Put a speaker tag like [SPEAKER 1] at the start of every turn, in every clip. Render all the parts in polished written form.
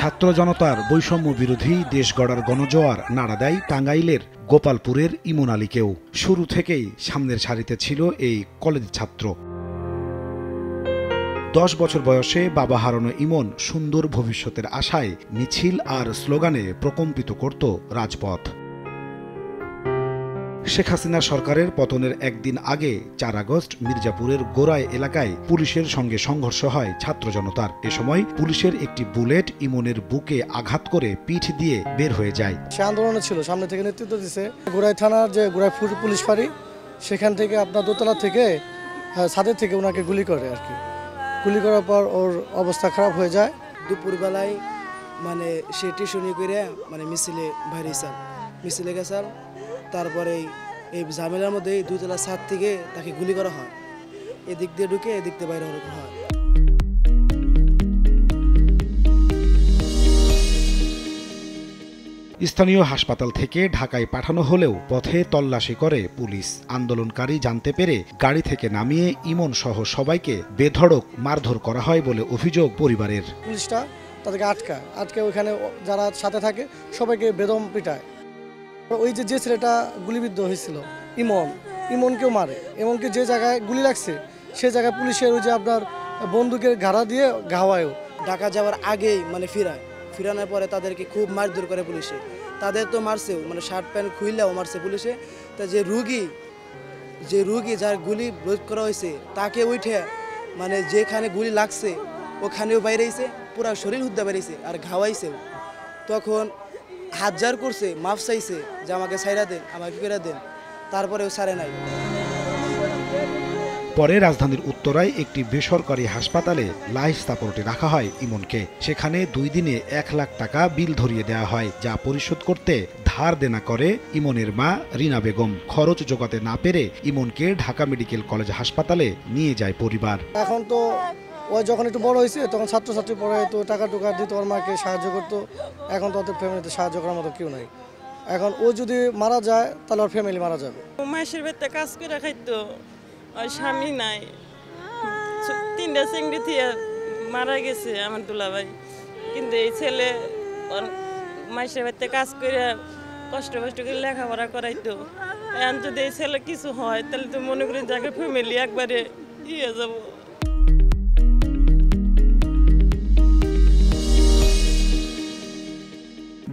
[SPEAKER 1] ছাত্র জনতার বৈষম্য বিরোধী দেশ গড়ার গণজোয়ার নাড়া দেয় টাঙ্গাইলের গোপালপুরের ইমন আলীকেও। শুরু থেকেই সামনের সারিতে ছিল এই কলেজ ছাত্র। 10 বছর বয়সে বাবা হারানো ইমন সুন্দর ভবিষ্যতের আশায় মিছিল আর স্লোগানে প্রকম্পিত করত রাজপথ। শেখ হাসিনা সরকারের পতনের একদিন আগে 4 আগস্ট মির্জাপুরের গোরাই এলাকায় পুলিশের সঙ্গে সংঘর্ষ হয় ছাত্র জনতার। এ সময় পুলিশের একটি বুলেট ইমনের বুকে আঘাত করে পিঠ দিয়ে বের হয়ে যায়।
[SPEAKER 2] সে আন্দোলনে ছিল, সামনে থেকে নেতৃত্ব দিচ্ছে। গোরাই থানার যে গোরাই পুলিশ ফাঁড়ি, সেখান থেকে আপনার দোতলা থেকে ছাদের থেকে ওনাকে গুলি করে আর কি। গুলি করার পর ওর অবস্থা খারাপ হয়ে যায়।
[SPEAKER 3] দুপুরবেলায় মানে সে টিউশনি করে মিছিলে মিছিলে গেছাল। তারপরে এই ঝামেলার মধ্যে 2তলা ছাদ থেকে তাকে গুলি করা হয়। এদিক দিয়ে ঢুকে এদিক দিয়ে বাইরে হওয়া হয়।
[SPEAKER 1] স্থানীয় হাসপাতাল থেকে ঢাকায় পাঠানো হলেও পথে তল্লাশি করে পুলিশ। আন্দোলনকারী জানতে পেরে গাড়ি থেকে নামিয়ে ইমন সহ সবাইকে বেধড়ক মারধর করা হয় বলে অভিযোগ পরিবারের।
[SPEAKER 2] পুলিশটা তাদেরকে আটকে ওইখানে যারা সাথে থাকে সবাইকে বেদম পিটায়। ওই যে ছেলেটা গুলিবিদ্ধ হয়েছিল ইমনকেও মারে। এমনকি যে জায়গায় গুলি লাগছে সে জায়গায় পুলিশের ওই যে আপনার বন্দুকের ঘাড়া দিয়ে ঘাওয়ায়ও।
[SPEAKER 3] ঢাকা যাওয়ার আগেই ফিরানোর পরে তাদেরকে খুব মারধর করে পুলিশে। তাদের তো মারছেও, শার্ট প্যান্ট খুইলেও মারছে পুলিশে। তা যে রুগী যার গুলি রোধ করা হয়েছে তাকে উঠে যেখানে গুলি লাগছে ওখানেও বাইরেছে, পুরো শরীর হুদ্দা বেরিয়েছে আর ঘাওয়াইছেও। তখন হাজার করছে, মাফ চাইছে যে আমাকে ছাইরা দেন, আমাকে ফেরা দেন, তারপরেও ছাড়ে নাই।
[SPEAKER 1] পরে রাজধানীর উত্তরায় একটি বেসরকারি হাসপাতালে লাইফ সাপোর্টে রাখা হয় ইমনকে। সেখানে 2 দিনে 1 লাখ টাকা বিল ধরিয়ে দেওয়া হয়, যা পরিশোধ করতে ধার দেনা করে ইমনের মা রিনা বেগম। খরচ জোগাতে না পেরে ইমনকে ঢাকা মেডিকেল কলেজ হাসপাতালে নিয়ে যায় পরিবার।
[SPEAKER 2] এখন তো ও যখন একটু বড় হয়েছে তখন ছাত্রছাত্রী পড়ে তো টাকা টুকা দিত, ওর মাকে সাহায্য করতো। এখন তো ওদের ফ্যামিলিতে সাহায্য করার মতো কেউ নাই। এখন ও যদি মারা যায় তাহলে ওর ফ্যামিলি মারা যাবে।
[SPEAKER 4] মাসের বাড়িতে কাজ করে খাইতো, ওর স্বামী নাই, 3টা চিংড়ি দিয়ে মারা গেছে আমার দুলাভাই। কিন্তু এই ছেলে মাসের বাড়িতে কাজ করে কষ্ট করে লেখাপড়া করাইতো। এখন যদি এই ছেলে কিছু হয় তাহলে তো মনে করি যাকে ফ্যামিলি একবারে ইয়ে যাবো।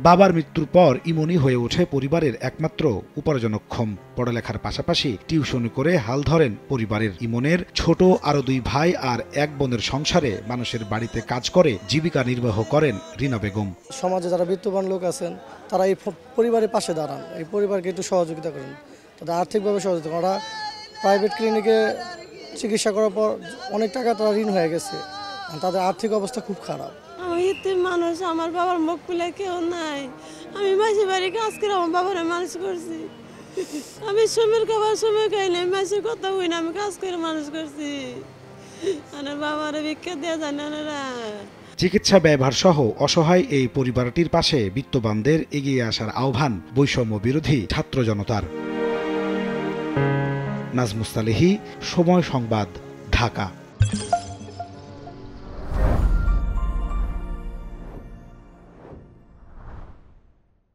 [SPEAKER 1] বাবার মৃত্যুর পর ইমনই হয়ে ওঠে পরিবারের একমাত্র উপার্জনক্ষম। পড়ালেখার পাশাপাশি টিউশনি করে হাল ধরেন পরিবারের। ইমনের ছোট আরো 2 ভাই আর 1 বোনের সংসারে মানুষের বাড়িতে কাজ করে জীবিকা নির্বাহ করেন রিনা বেগম।
[SPEAKER 2] সমাজে যারা বিত্তবান লোক আছেন তারা এই পরিবারের পাশে দাঁড়ান, এই পরিবারকে একটু সহযোগিতা করেন, তাদের আর্থিকভাবে সহযোগিতা। ওরা প্রাইভেট ক্লিনিকে চিকিৎসা করার পর অনেক টাকা তারা ঋণ হয়ে গেছে, তাদের আর্থিক অবস্থা খুব খারাপ।
[SPEAKER 4] মানুষ, আমার বাবার মুখ খুলে কেউ নাই। আমি মাসির বাড়ি কাজ করে আমার বাবার মানুষ করছি। আমি সময়ের খাবার সময় খাই না, মাসির কথা হই না, আমি কাজ করে মানুষ করছি। আমার বাবার ভিক্ষা দেওয়া যায় না।
[SPEAKER 1] চিকিৎসা ব্যয়ভার সহ অসহায় এই পরিবারটির পাশে বিত্তবানদের এগিয়ে আসার আহ্বান বৈষম্য বিরোধী ছাত্র জনতার। নাজমুস সালেহী, সময় সংবাদ, ঢাকা।